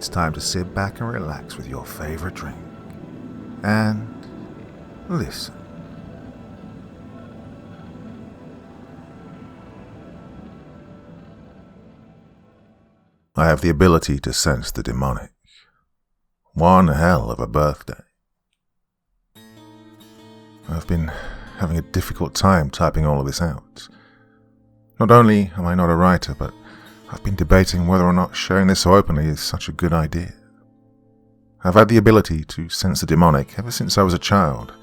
it's time to sit back and relax with your favorite drink. And listen. I have the ability to sense the demonic. One hell of a birthday. I've been having a difficult time typing all of this out. Not only am I not a writer, but I've been debating whether or not sharing this so openly is such a good idea. I've had the ability to sense the demonic ever since I was a child,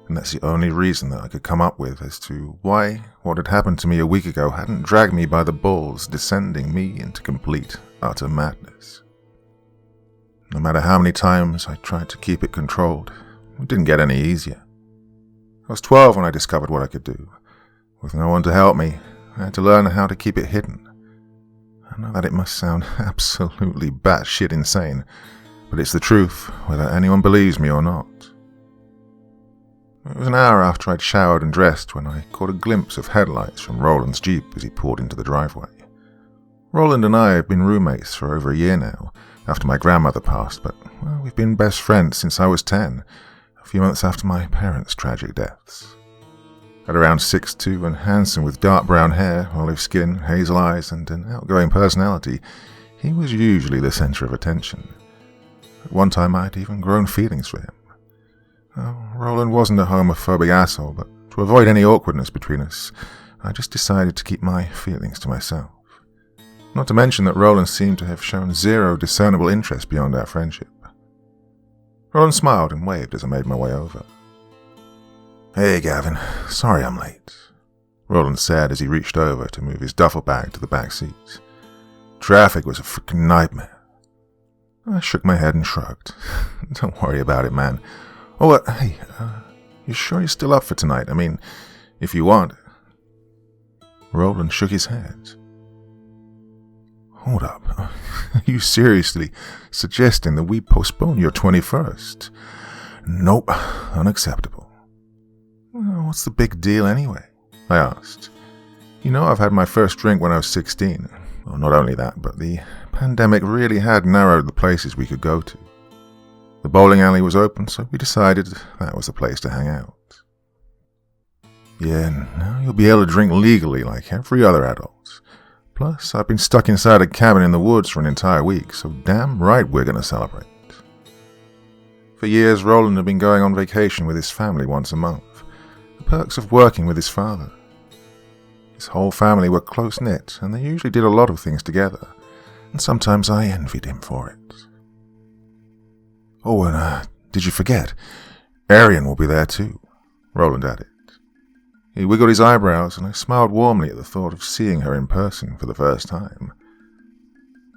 and that's the only reason that I could come up with as to why what had happened to me a week ago hadn't dragged me by the balls, descending me into complete, utter madness. No matter how many times I tried to keep it controlled, it didn't get any easier. I was 12 when I discovered what I could do. With no one to help me, I had to learn how to keep it hidden. I know that it must sound absolutely batshit insane, but it's the truth, whether anyone believes me or not. It was an hour after I'd showered and dressed when I caught a glimpse of headlights from Roland's Jeep as he pulled into the driveway. Roland and I have been roommates for over a year now, after my grandmother passed, but well, we've been best friends since I was 10, a few months after my parents' tragic deaths. At around 6'2" and handsome with dark brown hair, olive skin, hazel eyes, and an outgoing personality, he was usually the center of attention. At one time I'd even grown feelings for him. Roland wasn't a homophobic asshole, but to avoid any awkwardness between us, I just decided to keep my feelings to myself. Not to mention that Roland seemed to have shown zero discernible interest beyond our friendship. Roland smiled and waved as I made my way over. "Hey, Gavin. Sorry I'm late," Roland said as he reached over to move his duffel bag to the back seat. "Traffic was a freaking nightmare." I shook my head and shrugged. "Don't worry about it, man. Oh, hey, you sure you're still up for tonight? I mean, if you want." Roland shook his head. "Hold up. Are you seriously suggesting that we postpone your 21st? Nope, unacceptable." "Well, what's the big deal anyway?" I asked. "You know, I've had my first drink when I was 16. Well, not only that, but the pandemic really had narrowed the places we could go to. The bowling alley was open, so we decided that was the place to hang out." "Yeah, now you'll be able to drink legally like every other adult. Plus, I've been stuck inside a cabin in the woods for an entire week, so damn right we're going to celebrate." For years, Roland had been going on vacation with his family once a month, the perks of working with his father. His whole family were close-knit, and they usually did a lot of things together, and sometimes I envied him for it. "Oh, and did you forget? Arian will be there too," Roland added. He wiggled his eyebrows, and I smiled warmly at the thought of seeing her in person for the first time.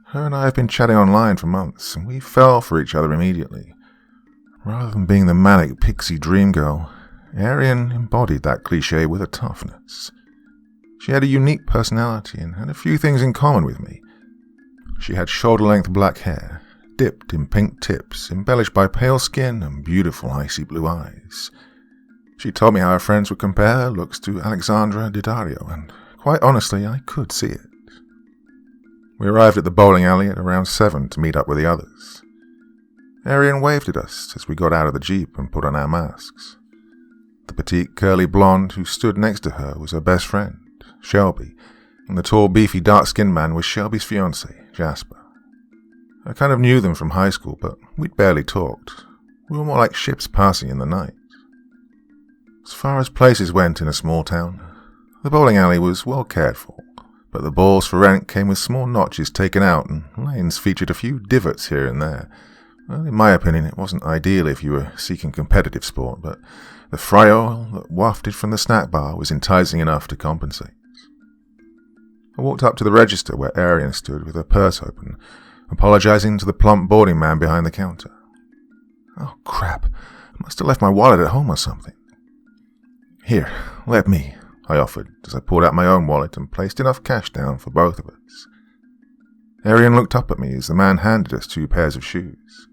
Her and I have been chatting online for months, and we fell for each other immediately. Rather than being the manic pixie dream girl, Arian embodied that cliché with a toughness. She had a unique personality and had a few things in common with me. She had shoulder-length black hair, dipped in pink tips, embellished by pale skin and beautiful icy blue eyes. She told me how her friends would compare her looks to Alexandra Daddario, and quite honestly, I could see it. We arrived at the bowling alley at around 7 to meet up with the others. Arian waved at us as we got out of the Jeep and put on our masks. The petite curly blonde who stood next to her was her best friend, Shelby, and the tall beefy dark-skinned man was Shelby's fiancé, Jasper. I kind of knew them from high school, but we'd barely talked. We were more like ships passing in the night. As far as places went in a small town, the bowling alley was well cared for, but the balls for rent came with small notches taken out, and lanes featured a few divots here and there. Well, in my opinion, it wasn't ideal if you were seeking competitive sport, but the fry oil that wafted from the snack bar was enticing enough to compensate. I walked up to the register where Arian stood with her purse open, apologizing to the plump boarding man behind the counter. "Oh, crap. I must have left my wallet at home or something." "Here, let me," I offered as I pulled out my own wallet and placed enough cash down for both of us. Arian looked up at me as the man handed us 2 pairs of shoes.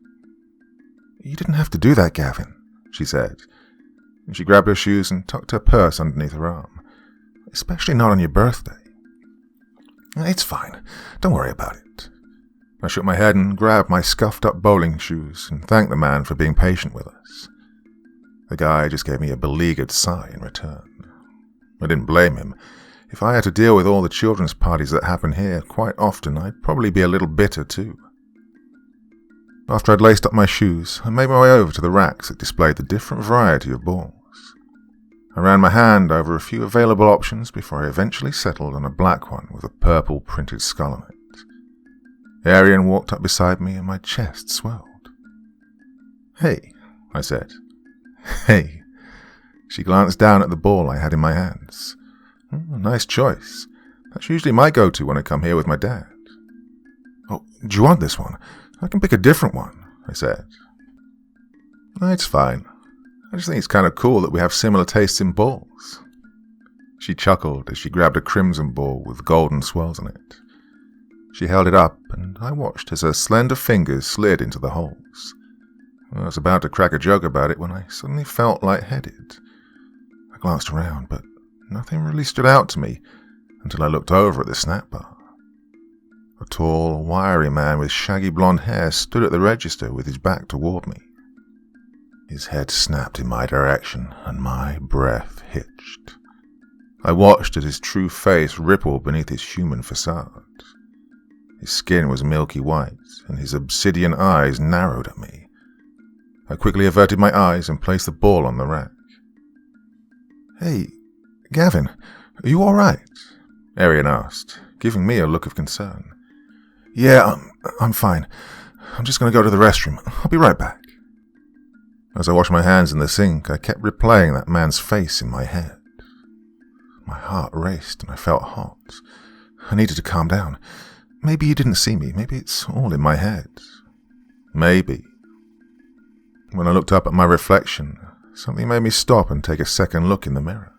"You didn't have to do that, Gavin," she said. And she grabbed her shoes and tucked her purse underneath her arm. "Especially not on your birthday." "It's fine. Don't worry about it." I shook my head and grabbed my scuffed-up bowling shoes and thanked the man for being patient with us. The guy just gave me a beleaguered sigh in return. I didn't blame him. If I had to deal with all the children's parties that happen here quite often, I'd probably be a little bitter too. After I'd laced up my shoes, I made my way over to the racks that displayed the different variety of balls. I ran my hand over a few available options before I eventually settled on a black one with a purple printed skull on it. Arian walked up beside me and my chest swelled. "Hey," I said. "Hey." She glanced down at the ball I had in my hands. Nice choice. That's usually my go-to when I come here with my dad. "Oh, do you want this one? I can pick a different one," I said. "It's fine. I just think it's kind of cool that we have similar tastes in balls." She chuckled as she grabbed a crimson ball with golden swirls on it. She held it up, and I watched as her slender fingers slid into the holes. I was about to crack a joke about it when I suddenly felt lightheaded. I glanced around, but nothing really stood out to me until I looked over at the snack bar. A tall, wiry man with shaggy blonde hair stood at the register with his back toward me. His head snapped in my direction, and my breath hitched. I watched as his true face rippled beneath his human facade. His skin was milky white, and his obsidian eyes narrowed at me. I quickly averted my eyes and placed the ball on the rack. "Hey, Gavin, are you all right?" Arian asked, giving me a look of concern. "Yeah, I'm fine. I'm just going to go to the restroom. I'll be right back." As I washed my hands in the sink, I kept replaying that man's face in my head. My heart raced and I felt hot. I needed to calm down. Maybe he didn't see me. Maybe it's all in my head. Maybe. When I looked up at my reflection, something made me stop and take a second look in the mirror.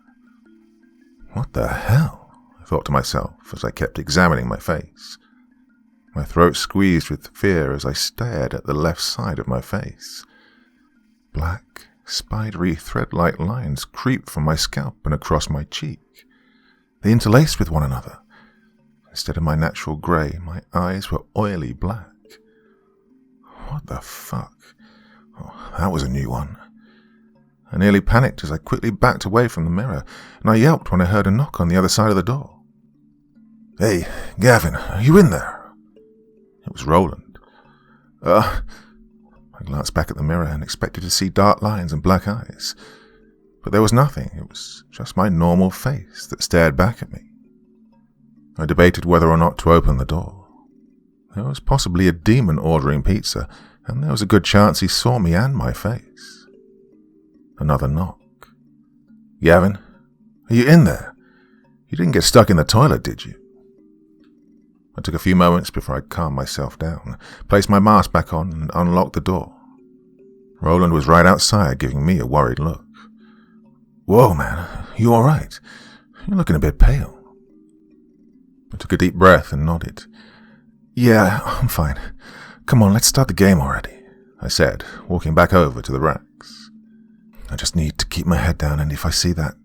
What the hell? I thought to myself as I kept examining my face. My throat squeezed with fear as I stared at the left side of my face. Black, spidery, thread-like lines creeped from my scalp and across my cheek. They interlaced with one another. Instead of my natural grey, my eyes were oily black. What the fuck? Oh, that was a new one. I nearly panicked as I quickly backed away from the mirror, and I yelped when I heard a knock on the other side of the door. "Hey, Gavin, are you in there?" It was Roland. I glanced back at the mirror and expected to see dark lines and black eyes. But there was nothing. It was just my normal face that stared back at me. I debated whether or not to open the door. There was possibly a demon ordering pizza, and there was a good chance he saw me and my face. Another knock. "Gavin, are you in there? You didn't get stuck in the toilet, did you?" I took a few moments before I calmed myself down, placed my mask back on, and unlocked the door. Roland was right outside, giving me a worried look. "Whoa, man, you all right? You're looking a bit pale." I took a deep breath and nodded. "Yeah, I'm fine. Come on, let's start the game already," I said, walking back over to the racks. I just need to keep my head down, and if I see that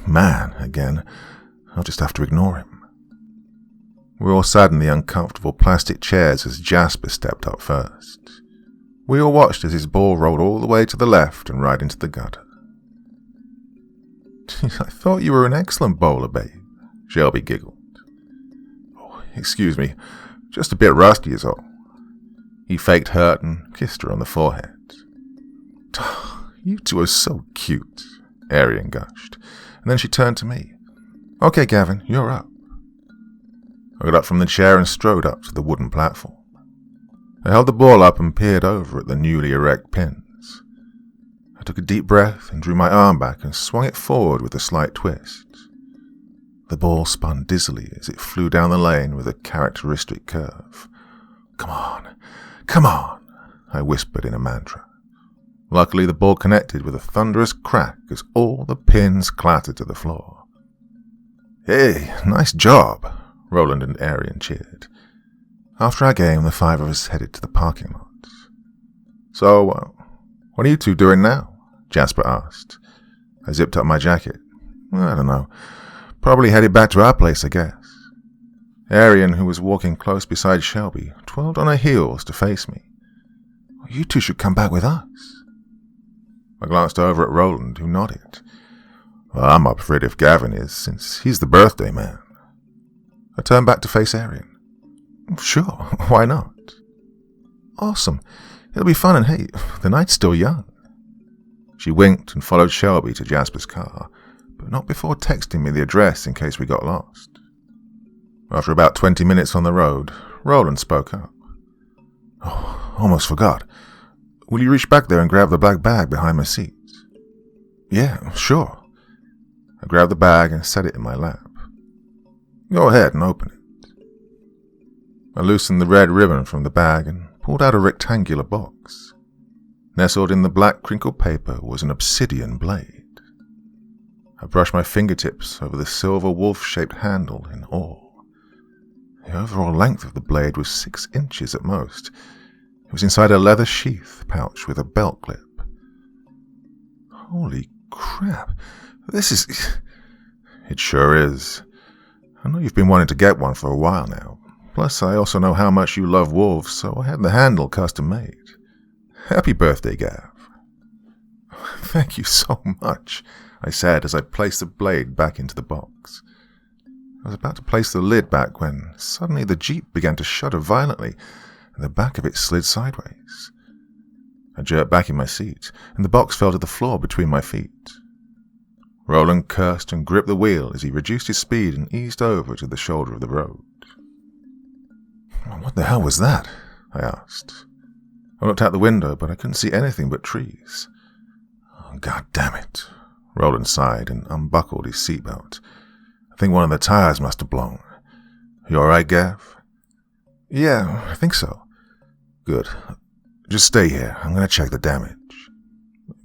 man again, I'll just have to ignore him. We all sat in the uncomfortable plastic chairs as Jasper stepped up first. We all watched as his ball rolled all the way to the left and right into the gutter. "I thought you were an excellent bowler, babe," Shelby giggled. "Oh, excuse me, just a bit rusty is all." He faked hurt and kissed her on the forehead. "You two are so cute," Arian gushed, and then she turned to me. "Okay, Gavin, you're up." I got up from the chair and strode up to the wooden platform. I held the ball up and peered over at the newly erect pins. I took a deep breath and drew my arm back and swung it forward with a slight twist. The ball spun dizzily as it flew down the lane with a characteristic curve. "Come on, come on," I whispered in a mantra. Luckily, the ball connected with a thunderous crack as all the pins clattered to the floor. "Hey, nice job," Roland and Arian cheered. After our game, the five of us headed to the parking lot. "So, what are you two doing now?" Jasper asked. I zipped up my jacket. "I don't know. Probably headed back to our place, I guess." Arian, who was walking close beside Shelby, twirled on her heels to face me. "You two should come back with us." I glanced over at Roland, who nodded. "Well, I'm up for it if Gavin is, since he's the birthday man." I turned back to face Arian. "Sure, why not?" "Awesome. It'll be fun, and hey, the night's still young." She winked and followed Shelby to Jasper's car, but not before texting me the address in case we got lost. After about 20 minutes on the road, Roland spoke up. "Oh, almost forgot. Will you reach back there and grab the black bag behind my seat?" "Yeah, sure." I grabbed the bag and set it in my lap. "Go ahead and open it." I loosened the red ribbon from the bag and pulled out a rectangular box. Nestled in the black crinkled paper was an obsidian blade. I brushed my fingertips over the silver wolf-shaped handle in awe. The overall length of the blade was 6 inches at most. It was inside a leather sheath pouch with a belt clip. Holy crap, this is... It sure is. I know you've been wanting to get one for a while now. Plus, I also know how much you love wolves, so I had the handle custom made. Happy birthday, Gav. "Thank you so much," I said as I placed the blade back into the box. I was about to place the lid back when suddenly the Jeep began to shudder violently and the back of it slid sideways. I jerked back in my seat and the box fell to the floor between my feet. Roland cursed and gripped the wheel as he reduced his speed and eased over to the shoulder of the road. "What the hell was that?" I asked. I looked out the window, but I couldn't see anything but trees. "Oh, God damn it," Roland sighed and unbuckled his seatbelt. "I think one of the tires must have blown. You all right, Gav?" "Yeah, I think so." "Good. Just stay here. I'm going to check the damage."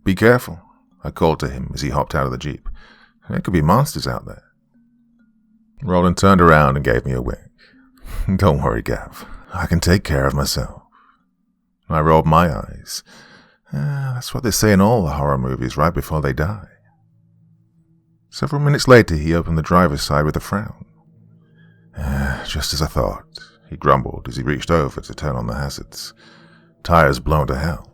"Be careful," I called to him as he hopped out of the Jeep. "There could be monsters out there." Roland turned around and gave me a wink. "Don't worry, Gav. I can take care of myself." I rolled my eyes. That's what they say in all the horror movies right before they die. Several minutes later, he opened the driver's side with a frown. "Just as I thought," he grumbled as he reached over to turn on the hazards. "Tires blown to hell."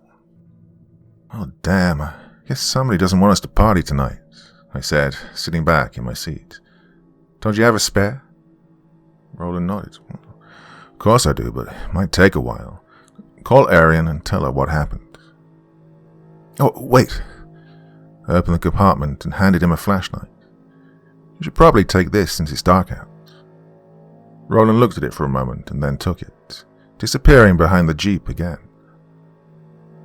"Oh, damn. I guess somebody doesn't want us to party tonight," I said, sitting back in my seat. "Don't you have a spare?" Roland nodded. "Of course I do, but it might take a while. Call Arian and tell her what happened." "Oh, wait." I opened the compartment and handed him a flashlight. "You should probably take this since it's dark out." Roland looked at it for a moment and then took it, disappearing behind the Jeep again.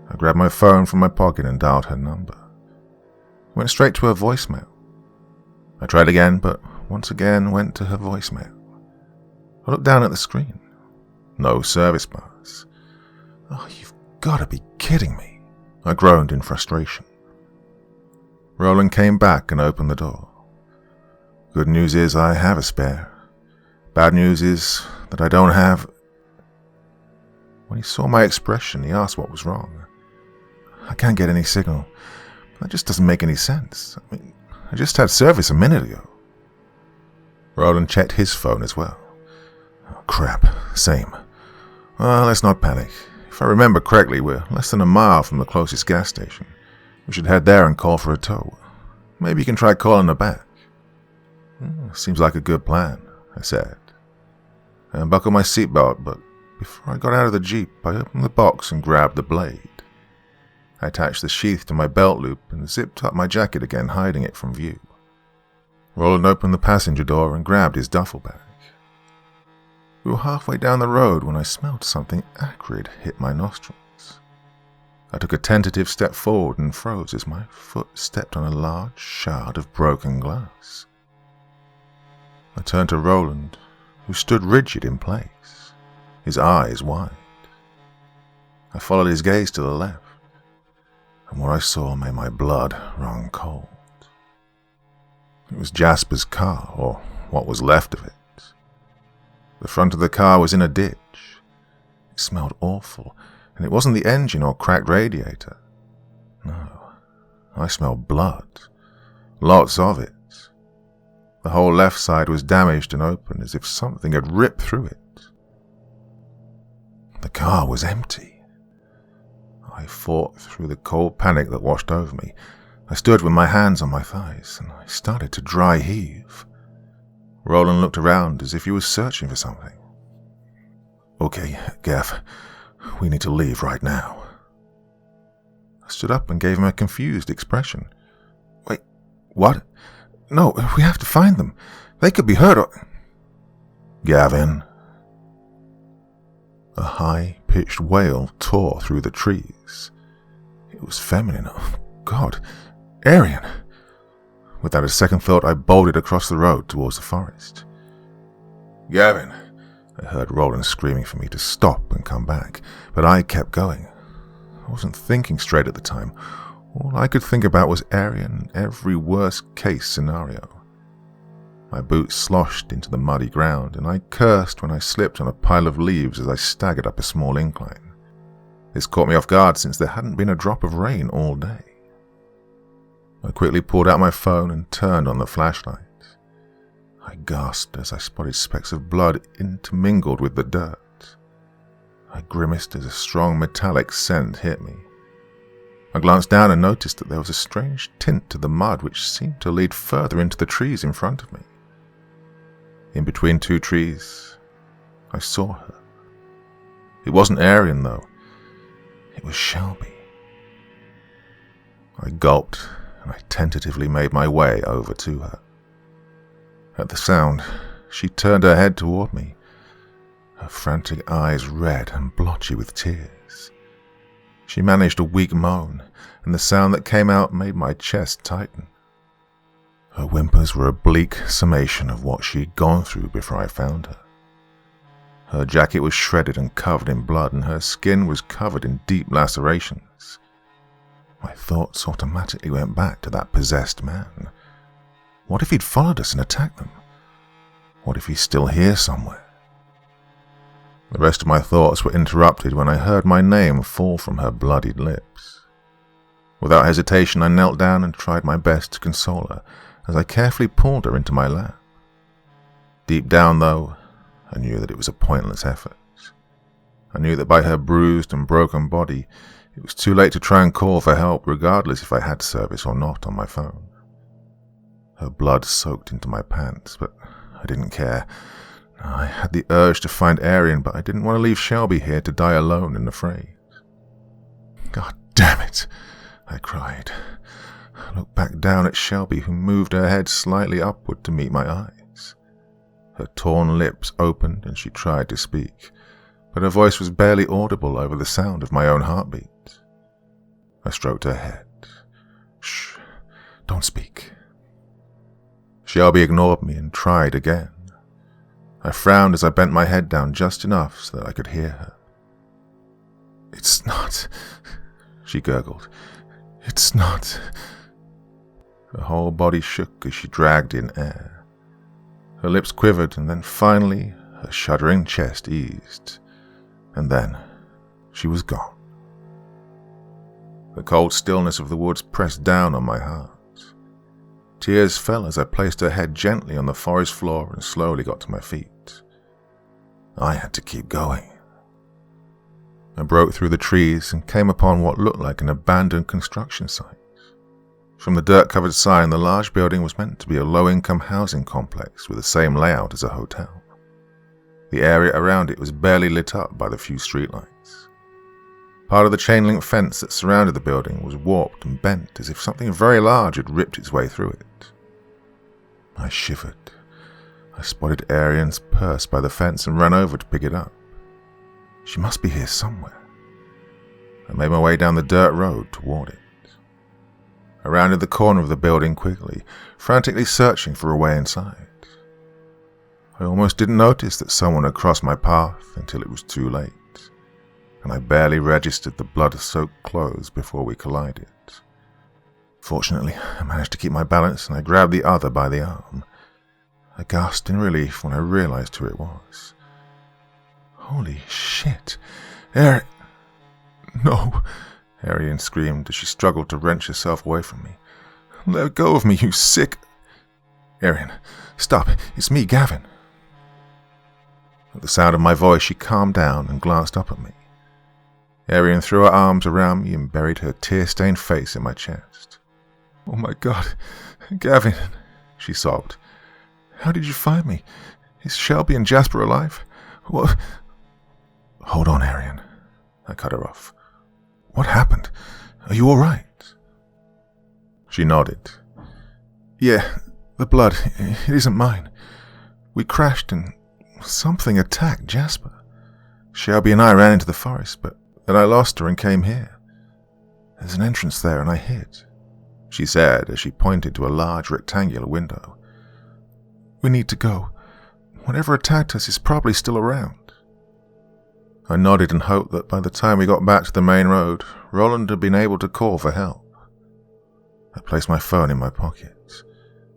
I grabbed my phone from my pocket and dialed her number. It went straight to her voicemail. I tried again, but once again went to her voicemail. I looked down at the screen. No service bars. "Oh, you've got to be kidding me," I groaned in frustration. Roland came back and opened the door. "Good news is I have a spare. Bad news is that I don't have..." When he saw my expression, he asked what was wrong. "I can't get any signal. That just doesn't make any sense. I mean, I just had service a minute ago." Roland checked his phone as well. "Oh, crap. Same. Well, let's not panic. If I remember correctly, we're less than a mile from the closest gas station. We should head there and call for a tow. Maybe you can try calling her back." "Seems like a good plan," I said. I unbuckled my seatbelt, but before I got out of the Jeep, I opened the box and grabbed the blade. I attached the sheath to my belt loop and zipped up my jacket again, hiding it from view. Roland opened the passenger door and grabbed his duffel bag. We were halfway down the road when I smelled something acrid hit my nostrils. I took a tentative step forward and froze as my foot stepped on a large shard of broken glass. I turned to Roland, who stood rigid in place, his eyes wide. I followed his gaze to the left, and what I saw made my blood run cold. It was Jasper's car, or what was left of it. The front of the car was in a ditch. It smelled awful, and it wasn't the engine or cracked radiator. No, I smelled blood. Lots of it. The whole left side was damaged and open, as if something had ripped through it. The car was empty. I fought through the cold panic that washed over me. I stood with my hands on my thighs, and I started to dry heave. Roland looked around as if he was searching for something. "Okay, Gav, we need to leave right now." I stood up and gave him a confused expression. "Wait, what? No, we have to find them. They could be hurt or—" "Gavin." A high-pitched wail tore through the trees. It was feminine. Oh, God. Arian! Without a second thought, I bolted across the road towards the forest. "Gavin!" I heard Roland screaming for me to stop and come back, but I kept going. I wasn't thinking straight at the time. All I could think about was Arian and every worst-case scenario. My boots sloshed into the muddy ground, and I cursed when I slipped on a pile of leaves as I staggered up a small incline. This caught me off guard since there hadn't been a drop of rain all day. I quickly pulled out my phone and turned on the flashlight. I gasped as I spotted specks of blood intermingled with the dirt. I grimaced as a strong metallic scent hit me. I glanced down and noticed that there was a strange tint to the mud which seemed to lead further into the trees in front of me. In between two trees, I saw her. It wasn't Arian, though. It was Shelby. I gulped, and I tentatively made my way over to her. At the sound, she turned her head toward me, her frantic eyes red and blotchy with tears. She managed a weak moan, and the sound that came out made my chest tighten. Her whimpers were a bleak summation of what she'd gone through before I found her. Her jacket was shredded and covered in blood, and her skin was covered in deep lacerations. My thoughts automatically went back to that possessed man. What if he'd followed us and attacked them? What if he's still here somewhere? The rest of my thoughts were interrupted when I heard my name fall from her bloodied lips. Without hesitation, I knelt down and tried my best to console her as I carefully pulled her into my lap. Deep down, though, I knew that it was a pointless effort. I knew that by her bruised and broken body, it was too late to try and call for help, regardless if I had service or not on my phone. Her blood soaked into my pants, but I didn't care. I had the urge to find Arian, but I didn't want to leave Shelby here to die alone in the fray. "God damn it!" I cried. I looked back down at Shelby, who moved her head slightly upward to meet my eyes. Her torn lips opened and she tried to speak, but her voice was barely audible over the sound of my own heartbeat. I stroked her head. "Shh, don't speak." Shelby ignored me and tried again. I frowned as I bent my head down just enough so that I could hear her. "It's not," she gurgled. "It's not." Her whole body shook as she dragged in air. Her lips quivered, and then finally her shuddering chest eased. And then she was gone. The cold stillness of the woods pressed down on my heart. Tears fell as I placed her head gently on the forest floor and slowly got to my feet. I had to keep going. I broke through the trees and came upon what looked like an abandoned construction site. From the dirt-covered sign, the large building was meant to be a low-income housing complex with the same layout as a hotel. The area around it was barely lit up by the few streetlights. Part of the chain-link fence that surrounded the building was warped and bent as if something very large had ripped its way through it. I shivered. I spotted Arian's purse by the fence and ran over to pick it up. She must be here somewhere. I made my way down the dirt road toward it. I rounded the corner of the building quickly, frantically searching for a way inside. I almost didn't notice that someone had crossed my path until it was too late, and I barely registered the blood-soaked clothes before we collided. Fortunately, I managed to keep my balance and I grabbed the other by the arm. I gasped in relief when I realized who it was. "Holy shit! Arian!" "No!" Arian screamed as she struggled to wrench herself away from me. "Let go of me, you sick—" Arian, stop. It's me, Gavin. At the sound of my voice, she calmed down and glanced up at me. Arian threw her arms around me and buried her tear-stained face in my chest. Oh my God, Gavin, she sobbed. How did you find me? Is Shelby and Jasper alive? What? Hold on, Arian. I cut her off. What happened? Are you all right? She nodded. Yeah, the blood, it isn't mine. We crashed and something attacked Jasper. Shelby and I ran into the forest, but then I lost her and came here. There's an entrance there and I hid, she said as she pointed to a large rectangular window. We need to go. Whatever attacked us is probably still around. I nodded and hoped that by the time we got back to the main road, Roland had been able to call for help. I placed my phone in my pocket.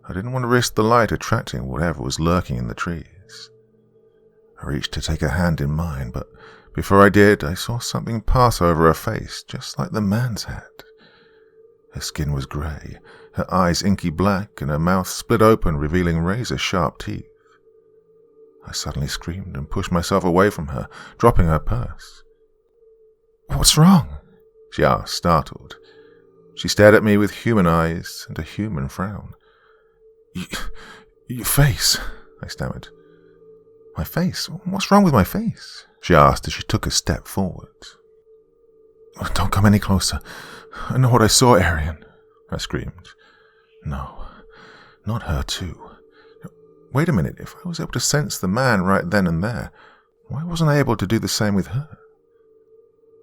I didn't want to risk the light attracting whatever was lurking in the trees. I reached to take her hand in mine, but before I did, I saw something pass over her face, just like the man's had. Her skin was grey, her eyes inky black, and her mouth split open, revealing razor-sharp teeth. I suddenly screamed and pushed myself away from her, dropping her purse. What's wrong? She asked, startled. She stared at me with human eyes and a human frown. Your face, I stammered. My face? What's wrong with my face? She asked as she took a step forward. Don't come any closer. I know what I saw, Arian, I screamed. No, not her too. Wait a minute, if I was able to sense the man right then and there, why wasn't I able to do the same with her?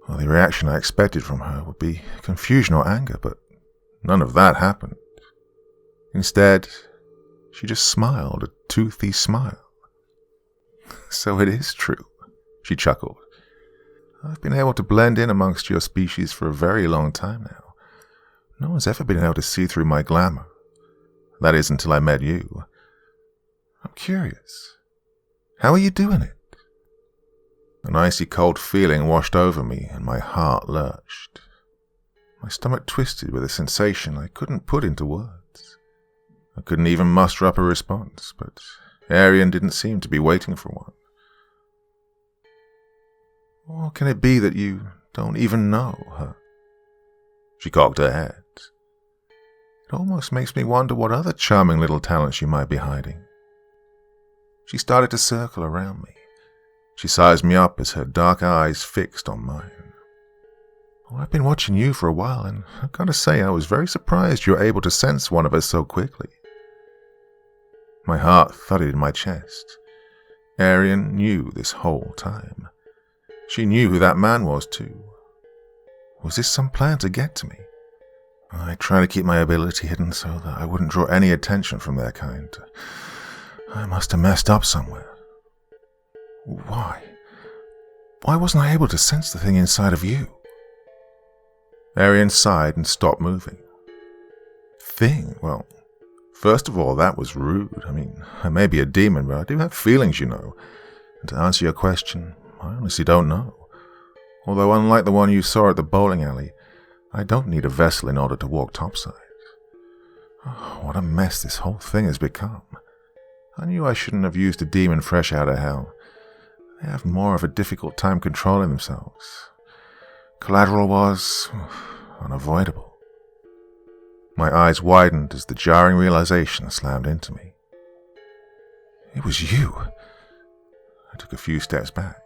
Well, the reaction I expected from her would be confusion or anger, but none of that happened. Instead, she just smiled, a toothy smile. So it is true, she chuckled. I've been able to blend in amongst your species for a very long time now. No one's ever been able to see through my glamour. That is until I met you. I'm curious. How are you doing it? An icy cold feeling washed over me and my heart lurched. My stomach twisted with a sensation I couldn't put into words. I couldn't even muster up a response, but Arian didn't seem to be waiting for one. Or can it be that you don't even know her? She cocked her head. It almost makes me wonder what other charming little talents she might be hiding. She started to circle around me. She sized me up as her dark eyes fixed on mine. Oh, I've been watching you for a while, and I've got to say I was very surprised you were able to sense one of us so quickly. My heart thudded in my chest. Arian knew this whole time. She knew who that man was too. Was this some plan to get to me? I tried to keep my ability hidden so that I wouldn't draw any attention from their kind. I must have messed up somewhere. Why? Why wasn't I able to sense the thing inside of you? Arian sighed and stopped moving. Thing? Well, first of all, that was rude. I mean, I may be a demon, but I do have feelings, you know. And to answer your question, I honestly don't know. Although unlike the one you saw at the bowling alley, I don't need a vessel in order to walk topside. Oh, what a mess this whole thing has become. I knew I shouldn't have used a demon fresh out of hell. They have more of a difficult time controlling themselves. Collateral was unavoidable. My eyes widened as the jarring realization slammed into me. It was you. I took a few steps back.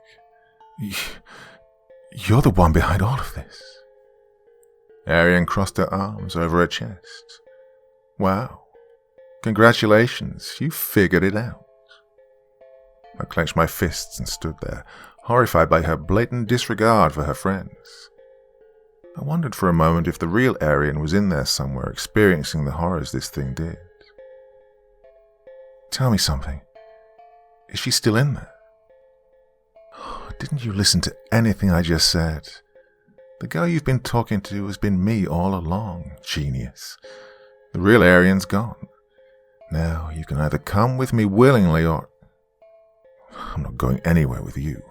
You're the one behind all of this. Arian crossed her arms over her chest. Wow. Congratulations, you figured it out. I clenched my fists and stood there, horrified by her blatant disregard for her friends. I wondered for a moment if the real Arian was in there somewhere, experiencing the horrors this thing did. Tell me something. Is she still in there? Didn't you listen to anything I just said? The girl you've been talking to has been me all along, genius. The real Arian's gone. Now, you can either come with me willingly or... I'm not going anywhere with you.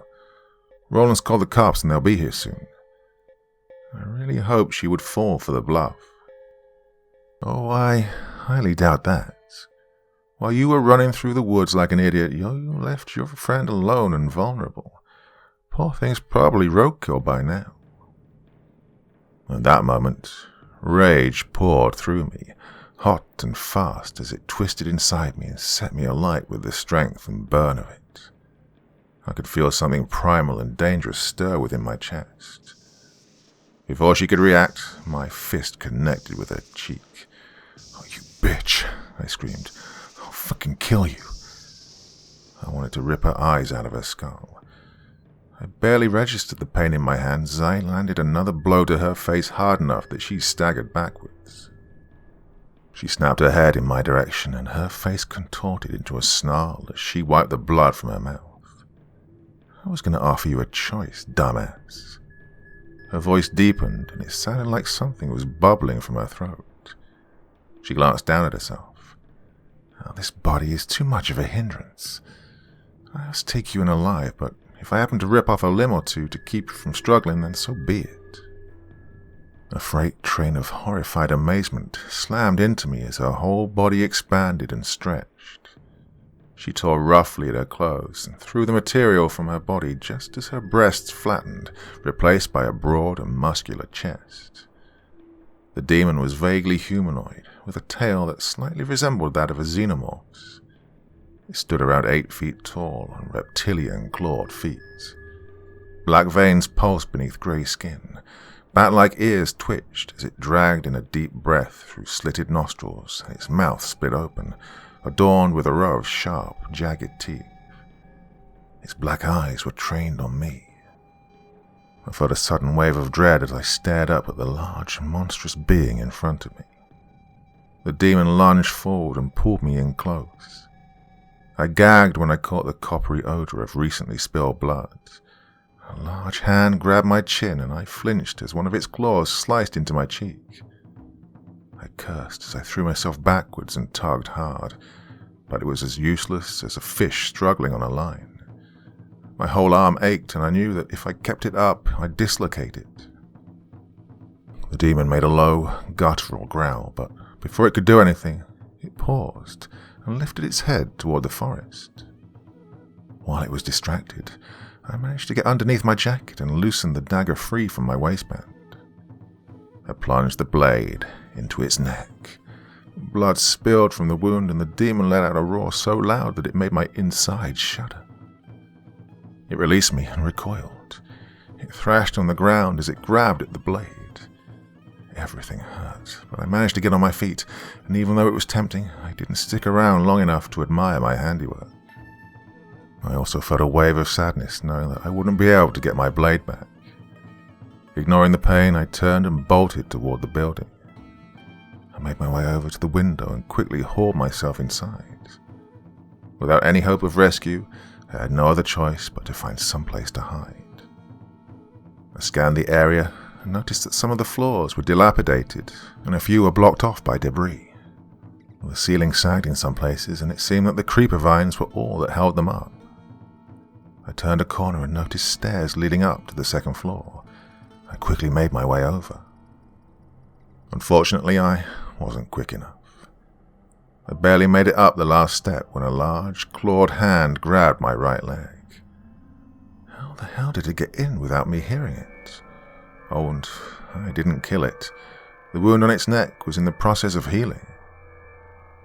Roland's called the cops and they'll be here soon. I really hoped she would fall for the bluff. Oh, I highly doubt that. While you were running through the woods like an idiot, you left your friend alone and vulnerable. Poor thing's probably roadkill by now." At that moment, rage poured through me, hot and fast as it twisted inside me and set me alight with the strength and burn of it. I could feel something primal and dangerous stir within my chest. Before she could react, my fist connected with her cheek. "Oh, you bitch," I screamed. "I'll fucking kill you." I wanted to rip her eyes out of her skull. I barely registered the pain in my hands as I landed another blow to her face hard enough that she staggered backwards. She snapped her head in my direction, and her face contorted into a snarl as she wiped the blood from her mouth. "I was going to offer you a choice, dumbass." Her voice deepened, and it sounded like something was bubbling from her throat. She glanced down at herself. "Oh, this body is too much of a hindrance. I must take you in alive, but if I happen to rip off a limb or two to keep you from struggling, then so be it." A freight train of horrified amazement slammed into me as her whole body expanded and stretched. She tore roughly at her clothes and threw the material from her body just as her breasts flattened, replaced by a broad and muscular chest. The demon was vaguely humanoid, with a tail that slightly resembled that of a xenomorph's. It stood around 8 feet tall on reptilian clawed feet. Black veins pulsed beneath grey skin. Bat-like ears twitched as it dragged in a deep breath through slitted nostrils, and its mouth split open, adorned with a row of sharp, jagged teeth. Its black eyes were trained on me. I felt a sudden wave of dread as I stared up at the large, monstrous being in front of me. The demon lunged forward and pulled me in close. I gagged when I caught the coppery odor of recently spilled blood. A large hand grabbed my chin, and I flinched as one of its claws sliced into my cheek. I cursed as I threw myself backwards and tugged hard, but it was as useless as a fish struggling on a line. My whole arm ached, and I knew that if I kept it up, I'd dislocate it. The demon made a low, guttural growl, but before it could do anything, it paused and lifted its head toward the forest. While it was distracted, I managed to get underneath my jacket and loosen the dagger free from my waistband. I plunged the blade into its neck. Blood spilled from the wound, and the demon let out a roar so loud that it made my insides shudder. It released me and recoiled. It thrashed on the ground as it grabbed at the blade. Everything hurt, but I managed to get on my feet, and even though it was tempting, I didn't stick around long enough to admire my handiwork. I also felt a wave of sadness, knowing that I wouldn't be able to get my blade back. Ignoring the pain, I turned and bolted toward the building. I made my way over to the window and quickly hauled myself inside. Without any hope of rescue, I had no other choice but to find someplace to hide. I scanned the area and noticed that some of the floors were dilapidated and a few were blocked off by debris. The ceiling sagged in some places, and it seemed that the creeper vines were all that held them up. I turned a corner and noticed stairs leading up to the second floor. I quickly made my way over. Unfortunately, I wasn't quick enough. I barely made it up the last step when a large, clawed hand grabbed my right leg. How the hell did it get in without me hearing it? Oh, and I didn't kill it. The wound on its neck was in the process of healing.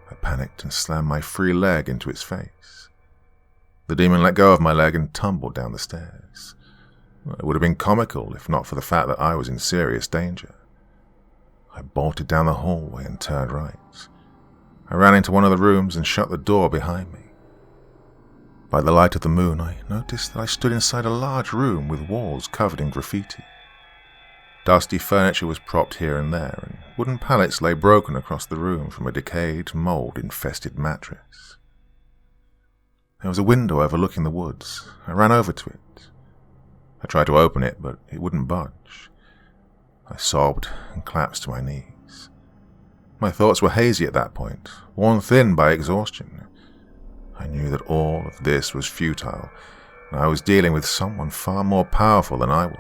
I panicked and slammed my free leg into its face. The demon let go of my leg and tumbled down the stairs. It would have been comical if not for the fact that I was in serious danger. I bolted down the hallway and turned right. I ran into one of the rooms and shut the door behind me. By the light of the moon, I noticed that I stood inside a large room with walls covered in graffiti. Dusty furniture was propped here and there, and wooden pallets lay broken across the room from a decayed, mold-infested mattress. There was a window overlooking the woods. I ran over to it. I tried to open it, but it wouldn't budge. I sobbed and collapsed to my knees. My thoughts were hazy at that point, worn thin by exhaustion. I knew that all of this was futile, and I was dealing with someone far more powerful than I was.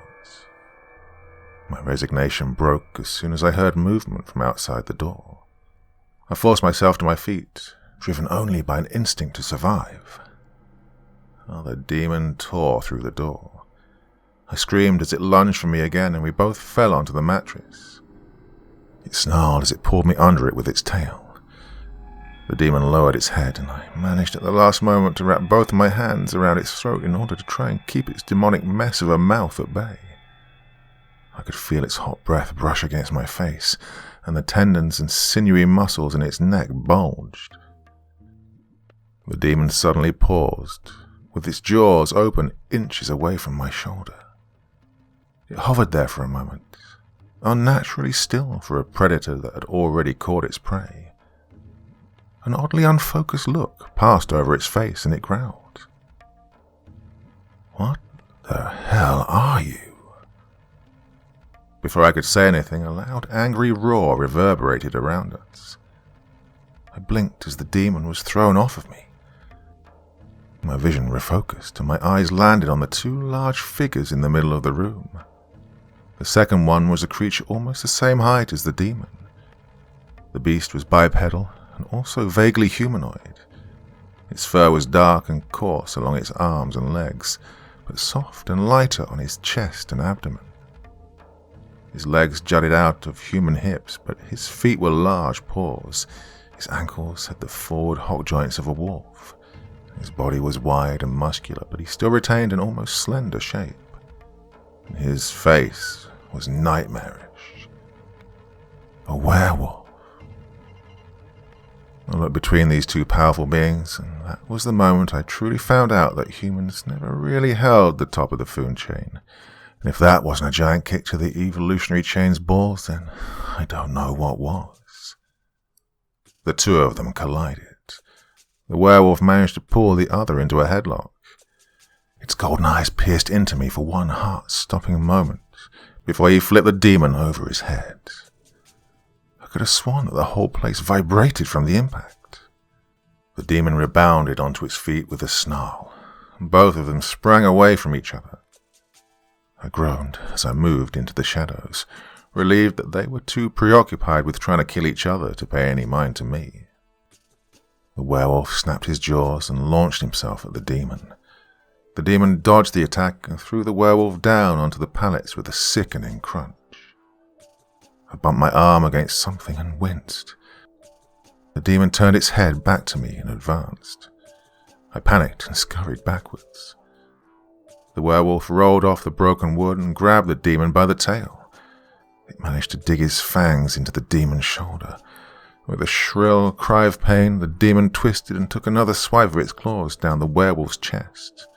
My resignation broke as soon as I heard movement from outside the door. I forced myself to my feet, driven only by an instinct to survive. Oh, the demon tore through the door. I screamed as it lunged for me again, and we both fell onto the mattress. It snarled as it pulled me under it with its tail. The demon lowered its head, and I managed at the last moment to wrap both my hands around its throat in order to try and keep its demonic mess of a mouth at bay. I could feel its hot breath brush against my face, and the tendons and sinewy muscles in its neck bulged. The demon suddenly paused, with its jaws open inches away from my shoulder. It hovered there for a moment, unnaturally still for a predator that had already caught its prey. An oddly unfocused look passed over its face, and it growled. "What the hell are you?" Before I could say anything, a loud, angry roar reverberated around us. I blinked as the demon was thrown off of me. My vision refocused, and my eyes landed on the two large figures in the middle of the room. The second one was a creature almost the same height as the demon. The beast was bipedal and also vaguely humanoid. Its fur was dark and coarse along its arms and legs, but soft and lighter on its chest and abdomen. His legs jutted out of human hips, but his feet were large paws. His ankles had the forward hock joints of a wolf. His body was wide and muscular, but he still retained an almost slender shape. And his face was nightmarish. A werewolf. I looked between these two powerful beings, and that was the moment I truly found out that humans never really held the top of the food chain. And if that wasn't a giant kick to the evolutionary chain's balls, then I don't know what was. The two of them collided. The werewolf managed to pull the other into a headlock. Its golden eyes pierced into me for one heart-stopping moment before he flipped the demon over his head. I could have sworn that the whole place vibrated from the impact. The demon rebounded onto its feet with a snarl, and both of them sprang away from each other. I groaned as I moved into the shadows, relieved that they were too preoccupied with trying to kill each other to pay any mind to me. The werewolf snapped his jaws and launched himself at the demon. The demon dodged the attack and threw the werewolf down onto the pallets with a sickening crunch. I bumped my arm against something and winced. The demon turned its head back to me and advanced. I panicked and scurried backwards. The werewolf rolled off the broken wood and grabbed the demon by the tail. It managed to dig his fangs into the demon's shoulder. With a shrill cry of pain, the demon twisted and took another swipe of its claws down the werewolf's chest.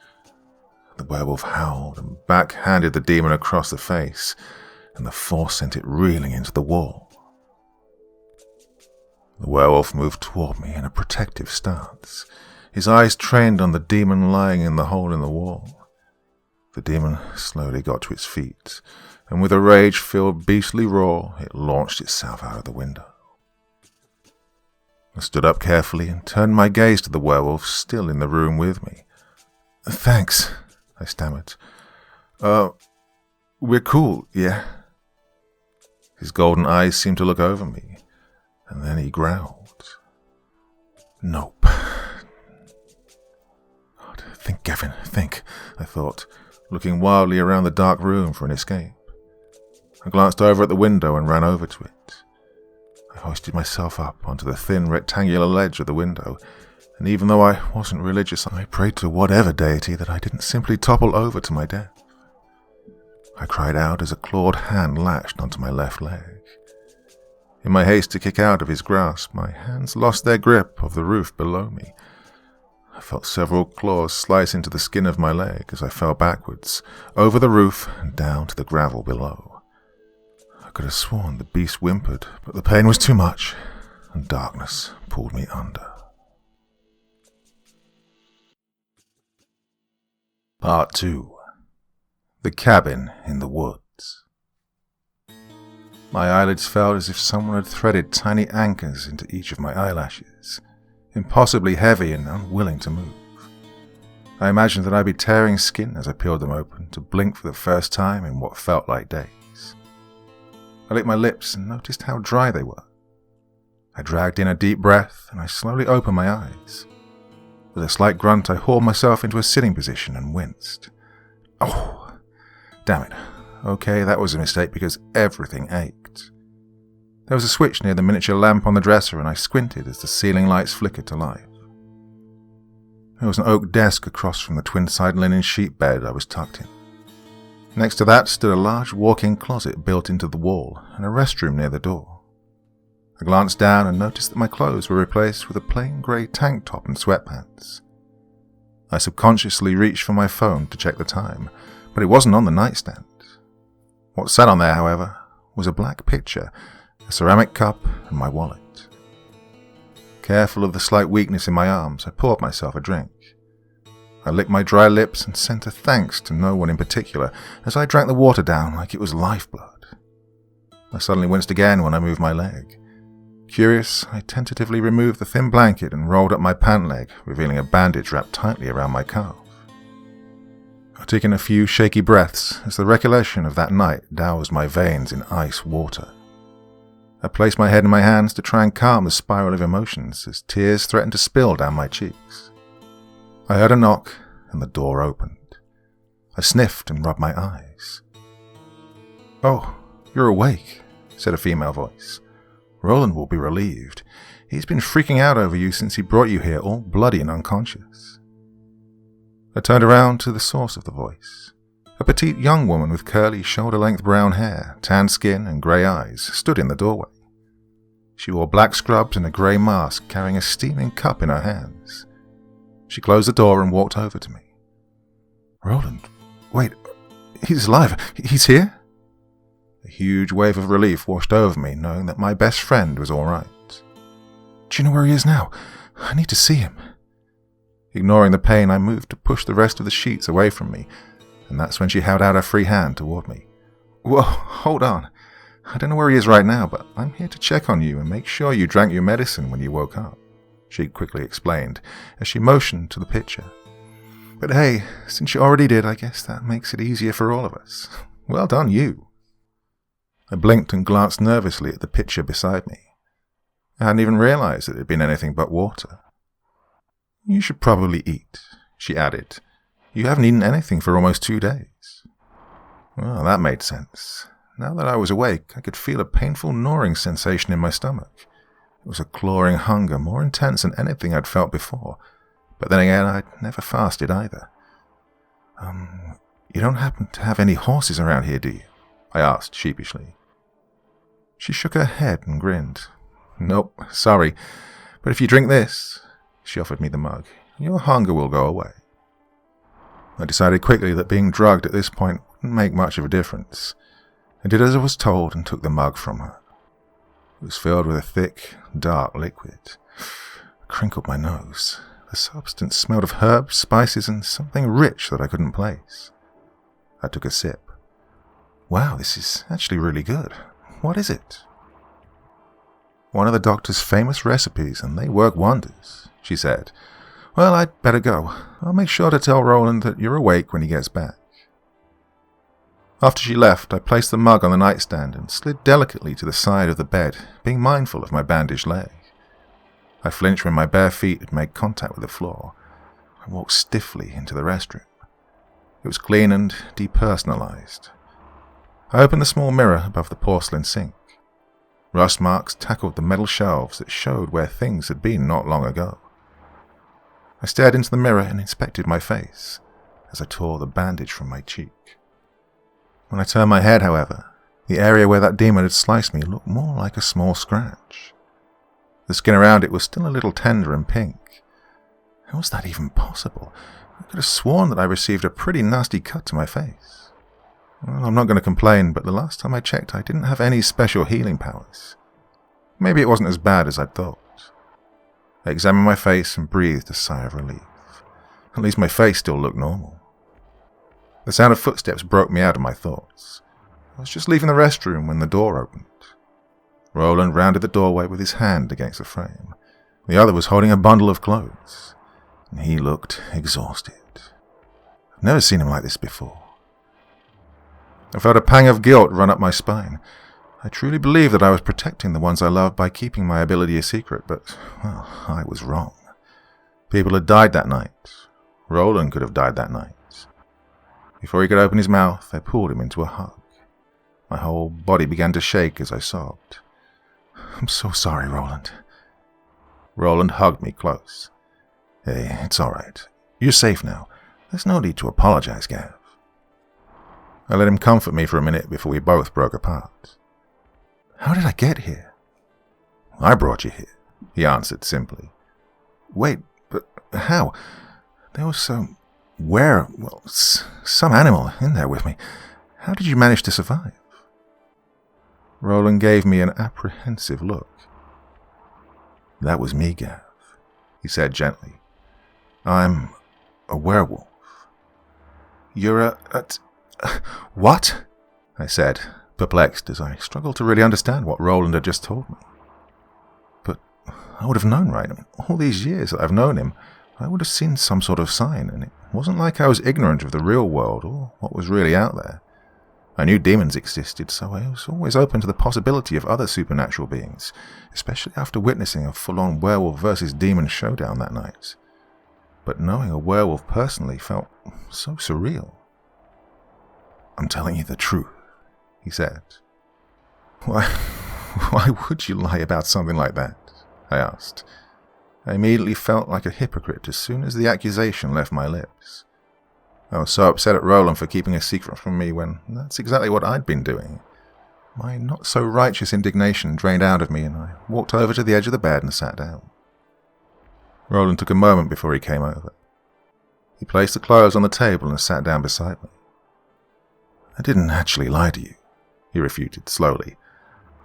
The werewolf howled and backhanded the demon across the face, and the force sent it reeling into the wall. The werewolf moved toward me in a protective stance, his eyes trained on the demon lying in the hole in the wall. The demon slowly got to its feet, and with a rage-filled beastly roar, it launched itself out of the window. I stood up carefully and turned my gaze to the werewolf still in the room with me. "Thanks," I stammered. We're cool, yeah?" His golden eyes seemed to look over me, and then he growled. "Nope." God, think, Gavin, think, I thought, looking wildly around the dark room for an escape. I glanced over at the window and ran over to it. I hoisted myself up onto the thin rectangular ledge of the window, and even though I wasn't religious, I prayed to whatever deity that I didn't simply topple over to my death. I cried out as a clawed hand latched onto my left leg. In my haste to kick out of his grasp, my hands lost their grip of the roof below me. I felt several claws slice into the skin of my leg as I fell backwards, over the roof and down to the gravel below. I could have sworn the beast whimpered, but the pain was too much, and darkness pulled me under. Part 2. The Cabin in the Woods. My eyelids felt as if someone had threaded tiny anchors into each of my eyelashes, impossibly heavy and unwilling to move. I imagined that I'd be tearing skin as I peeled them open to blink for the first time in what felt like days. I licked my lips and noticed how dry they were. I dragged in a deep breath and I slowly opened my eyes. With a slight grunt, I hauled myself into a sitting position and winced. Oh, damn it. Okay, that was a mistake because everything ached. There was a switch near the miniature lamp on the dresser and I squinted as the ceiling lights flickered to life. There was an oak desk across from the twin-side linen sheet bed I was tucked in. Next to that stood a large walk-in closet built into the wall and a restroom near the door. I glanced down and noticed that my clothes were replaced with a plain grey tank top and sweatpants. I subconsciously reached for my phone to check the time, but it wasn't on the nightstand. What sat on there, however, was a black pitcher, a ceramic cup, and my wallet. Careful of the slight weakness in my arms, I poured myself a drink. I licked my dry lips and sent a thanks to no one in particular as I drank the water down like it was lifeblood. I suddenly winced again when I moved my leg. Curious, I tentatively removed the thin blanket and rolled up my pant leg, revealing a bandage wrapped tightly around my calf. I took in a few shaky breaths as the recollection of that night doused my veins in ice water. I placed my head in my hands to try and calm the spiral of emotions as tears threatened to spill down my cheeks. I heard a knock and the door opened. I sniffed and rubbed my eyes. "Oh, you're awake," said a female voice. "Roland will be relieved. He's been freaking out over you since he brought you here all bloody and unconscious." I turned around to the source of the voice. A petite young woman with curly, shoulder-length brown hair, tanned skin, and grey eyes stood in the doorway. She wore black scrubs and a grey mask, carrying a steaming cup in her hands. She closed the door and walked over to me. "Roland, wait, he's alive. He's here?" A huge wave of relief washed over me, knowing that my best friend was all right. "Do you know where he is now? I need to see him." Ignoring the pain, I moved to push the rest of the sheets away from me, and that's when she held out her free hand toward me. "Whoa, hold on. I don't know where he is right now, but I'm here to check on you and make sure you drank your medicine when you woke up," she quickly explained as she motioned to the pitcher. "But hey, since you already did, I guess that makes it easier for all of us. Well done, you." I blinked and glanced nervously at the pitcher beside me. I hadn't even realized that it had been anything but water. "You should probably eat," she added. "You haven't eaten anything for almost 2 days." Well, that made sense. Now that I was awake, I could feel a painful gnawing sensation in my stomach. It was a clawing hunger, more intense than anything I'd felt before. But then again, I'd never fasted either. You don't happen to have any horses around here, do you?" I asked sheepishly. She shook her head and grinned. "Nope, sorry. But if you drink this," she offered me the mug, "your hunger will go away." I decided quickly that being drugged at this point wouldn't make much of a difference. I did as I was told and took the mug from her. It was filled with a thick, dark liquid. I crinkled my nose. The substance smelled of herbs, spices, and something rich that I couldn't place. I took a sip. "Wow, this is actually really good. What is it?" "One of the doctor's famous recipes, and they work wonders," she said. "Well, I'd better go. I'll make sure to tell Roland that you're awake when he gets back." After she left, I placed the mug on the nightstand and slid delicately to the side of the bed, being mindful of my bandaged leg. I flinched when my bare feet had made contact with the floor. I walked stiffly into the restroom. It was clean and depersonalized. I opened the small mirror above the porcelain sink. Rust marks tackled the metal shelves that showed where things had been not long ago. I stared into the mirror and inspected my face as I tore the bandage from my cheek. When I turned my head, however, the area where that demon had sliced me looked more like a small scratch. The skin around it was still a little tender and pink. How was that even possible? I could have sworn that I received a pretty nasty cut to my face. Well, I'm not going to complain, but the last time I checked I didn't have any special healing powers. Maybe it wasn't as bad as I'd thought. I examined my face and breathed a sigh of relief. At least my face still looked normal. The sound of footsteps broke me out of my thoughts. I was just leaving the restroom when the door opened. Roland rounded the doorway with his hand against the frame. The other was holding a bundle of clothes, and he looked exhausted. I've never seen him like this before. I felt a pang of guilt run up my spine. I truly believed that I was protecting the ones I loved by keeping my ability a secret, but, well, I was wrong. People had died that night. Roland could have died that night. Before he could open his mouth, I pulled him into a hug. My whole body began to shake as I sobbed. I'm so sorry, Roland. Roland hugged me close. Hey, it's all right. You're safe now. There's no need to apologize, Gav. I let him comfort me for a minute before we both broke apart. How did I get here? I brought you here, he answered simply. Wait, but how? There was some some animal in there with me. How did you manage to survive? Roland gave me an apprehensive look. That was me, Gav, he said gently. I'm a werewolf. You're what? I said, perplexed as I struggled to really understand what Roland had just told me. But I would have known, right? I mean, all these years that I've known him, I would have seen some sort of sign, and it wasn't like I was ignorant of the real world or what was really out there. I knew demons existed, so I was always open to the possibility of other supernatural beings, especially after witnessing a full-on werewolf versus demon showdown that night. But knowing a werewolf personally felt so surreal. I'm telling you the truth, he said. Why would you lie about something like that? I asked. I immediately felt like a hypocrite as soon as the accusation left my lips. I was so upset at Roland for keeping a secret from me when that's exactly what I'd been doing. My not-so-righteous indignation drained out of me, and I walked over to the edge of the bed and sat down. Roland took a moment before he came over. He placed the clothes on the table and sat down beside me. I didn't actually lie to you, he refuted slowly.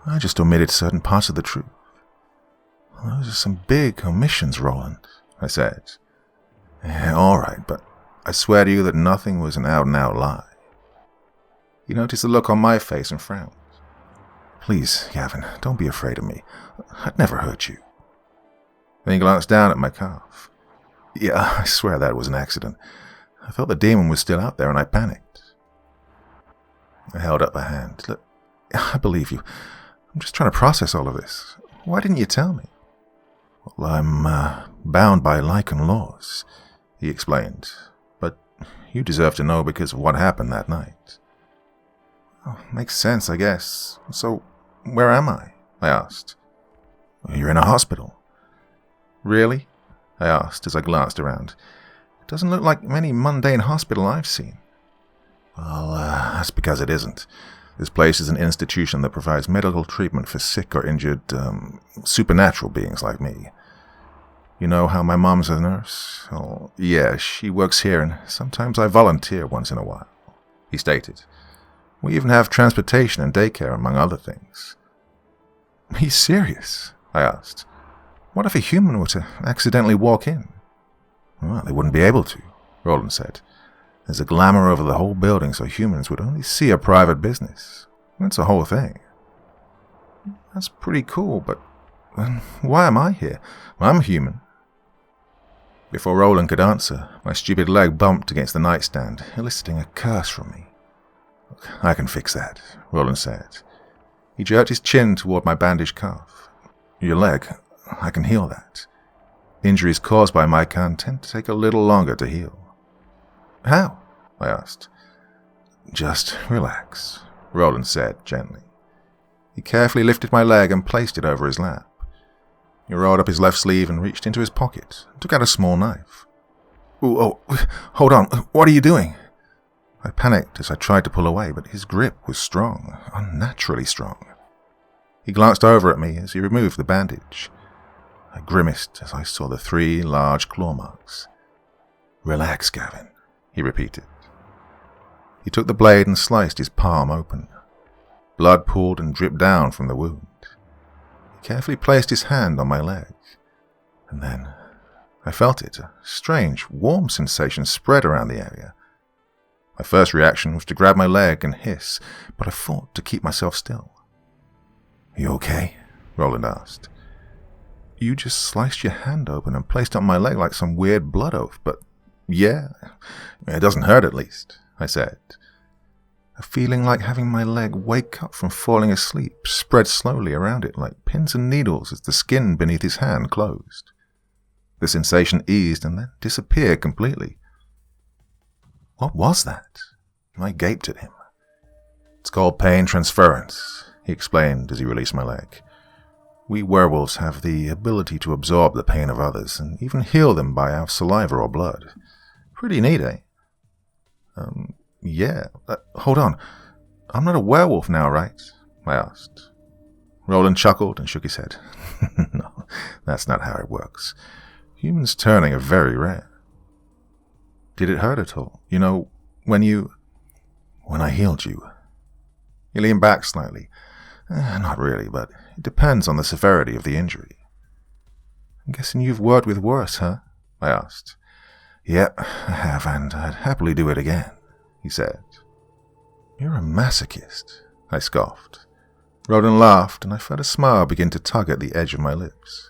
I just omitted certain parts of the truth. Those are some big omissions, Roland, I said. Yeah, all right, but I swear to you that nothing was an out-and-out lie. He noticed the look on my face and frowned. Please, Gavin, don't be afraid of me. I'd never hurt you. Then he glanced down at my calf. Yeah, I swear that was an accident. I felt the demon was still out there and I panicked. I held up a hand. Look, I believe you. I'm just trying to process all of this. Why didn't you tell me? Well, I'm bound by Lycan laws, he explained. But you deserve to know because of what happened that night. Oh, makes sense, I guess. So, where am I? I asked. You're in a hospital. Really? I asked as I glanced around. It doesn't look like any mundane hospital I've seen. Well, that's because it isn't. This place is an institution that provides medical treatment for sick or injured, supernatural beings like me. You know how my mom's a nurse? Oh, yeah, she works here, and sometimes I volunteer once in a while, he stated. We even have transportation and daycare, among other things. Are you serious? I asked. What if a human were to accidentally walk in? Well, they wouldn't be able to, Roland said. There's a glamour over the whole building, so humans would only see a private business. That's the whole thing. That's pretty cool, but why am I here? I'm human. Before Roland could answer, my stupid leg bumped against the nightstand, eliciting a curse from me. I can fix that, Roland said. He jerked his chin toward my bandaged calf. Your leg, I can heal that. Injuries caused by Mycan tend to take a little longer to heal. How? I asked. Just relax, Roland said gently. He carefully lifted my leg and placed it over his lap. He rolled up his left sleeve and reached into his pocket and took out a small knife. Oh, hold on, what are you doing? I panicked as I tried to pull away, but his grip was strong, unnaturally strong. He glanced over at me as he removed the bandage. I grimaced as I saw the 3 large claw marks. Relax, Gavin, he repeated. He took the blade and sliced his palm open. Blood pooled and dripped down from the wound. He carefully placed his hand on my leg. And then I felt it. A strange, warm sensation spread around the area. My first reaction was to grab my leg and hiss, but I fought to keep myself still. You okay? Roland asked. You just sliced your hand open and placed it on my leg like some weird blood oath, but yeah, it doesn't hurt at least, I said. A feeling like having my leg wake up from falling asleep spread slowly around it like pins and needles as the skin beneath his hand closed. The sensation eased and then disappeared completely. What was that? I gaped at him. It's called pain transference, he explained as he released my leg. We werewolves have the ability to absorb the pain of others and even heal them by our saliva or blood. Pretty neat, eh? Yeah. Hold on. I'm not a werewolf now, right? I asked. Roland chuckled and shook his head. No, that's not how it works. Humans turning are very rare. Did it hurt at all? You know, when I healed you. He leaned back slightly. Not really, but it depends on the severity of the injury. I'm guessing you've worked with worse, huh? I asked. Yep, I have, and I'd happily do it again, he said. You're a masochist, I scoffed. Roland laughed, and I felt a smile begin to tug at the edge of my lips.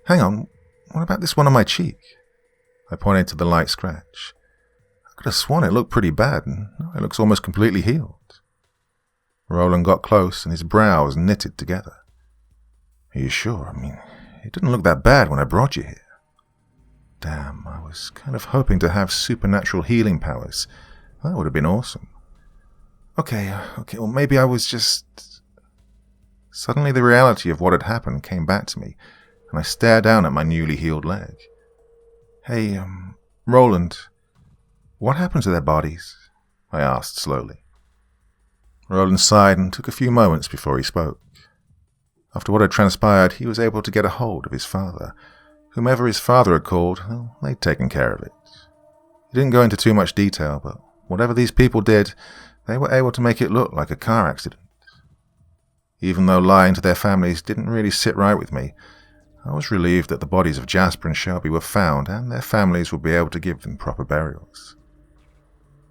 Hang on, what about this one on my cheek? I pointed to the light scratch. I could have sworn it looked pretty bad, and now it looks almost completely healed. Roland got close, and his brows knitted together. Are you sure? I mean, it didn't look that bad when I brought you here. Damn, I was kind of hoping to have supernatural healing powers. That would have been awesome. Okay, well maybe I was just... Suddenly the reality of what had happened came back to me, and I stared down at my newly healed leg. Hey, Roland, what happened to their bodies? I asked slowly. Roland sighed and took a few moments before he spoke. After what had transpired, he was able to get a hold of his father. Whomever his father had called, well, they'd taken care of it. He didn't go into too much detail, but whatever these people did, they were able to make it look like a car accident. Even though lying to their families didn't really sit right with me, I was relieved that the bodies of Jasper and Shelby were found and their families would be able to give them proper burials.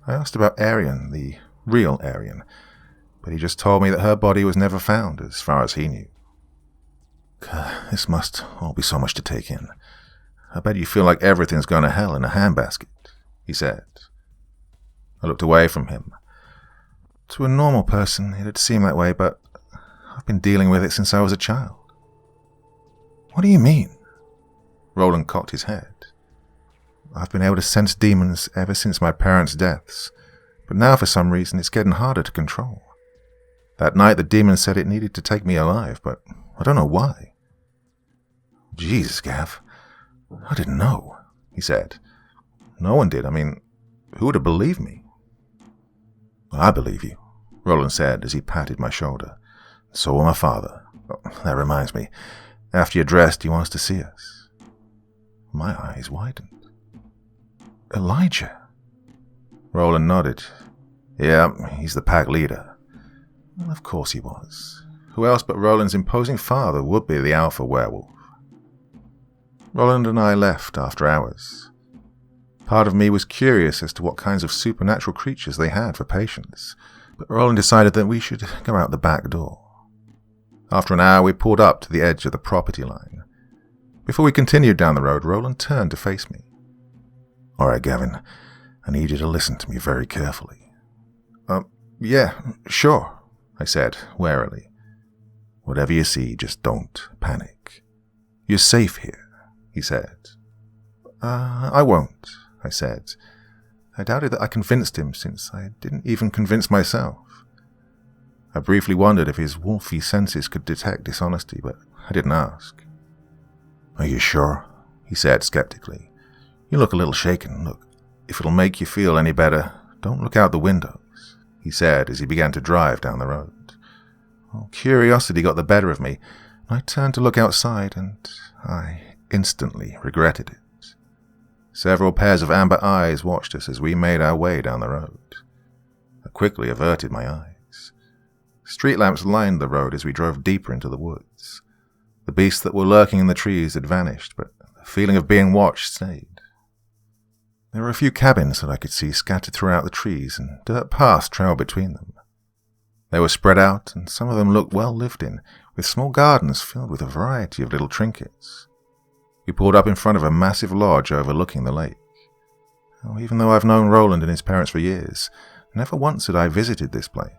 I asked about Arian, the real Arian, but he just told me that her body was never found as far as he knew. This must all be so much to take in. I bet you feel like everything's going to hell in a handbasket, he said. I looked away from him. To a normal person, it'd seem that way, but I've been dealing with it since I was a child. What do you mean? Roland cocked his head. I've been able to sense demons ever since my parents' deaths, but now for some reason it's getting harder to control. That night the demon said it needed to take me alive, but I don't know why. Jesus, Gav. I didn't know, he said. No one did. I mean, who would have believed me? I believe you, Roland said as he patted my shoulder. So will my father. Oh, that reminds me. After you're dressed, he wants to see us. My eyes widened. Elijah? Roland nodded. Yeah, he's the pack leader. Well, of course he was. Who else but Roland's imposing father would be the alpha werewolf? Roland and I left after hours. Part of me was curious as to what kinds of supernatural creatures they had for patients, but Roland decided that we should go out the back door. After an hour, we pulled up to the edge of the property line. Before we continued down the road, Roland turned to face me. All right, Gavin, I need you to listen to me very carefully. Yeah, sure, I said, warily. Whatever you see, just don't panic. You're safe here, he said. I won't, I said. I doubted that I convinced him, since I didn't even convince myself. I briefly wondered if his wolfy senses could detect dishonesty, but I didn't ask. Are you sure? He said skeptically. You look a little shaken. Look, if it'll make you feel any better, don't look out the windows, he said as he began to drive down the road. Well, curiosity got the better of me. I turned to look outside, and I instantly regretted it. Several pairs of amber eyes watched us as we made our way down the road. I quickly averted my eyes. Street lamps lined the road as we drove deeper into the woods. The beasts that were lurking in the trees had vanished, but the feeling of being watched stayed. There were a few cabins that I could see scattered throughout the trees, and dirt paths trailed between them. They were spread out, and some of them looked well lived in, with small gardens filled with a variety of little trinkets. We pulled up in front of a massive lodge overlooking the lake. Even though I've known Roland and his parents for years, never once had I visited this place.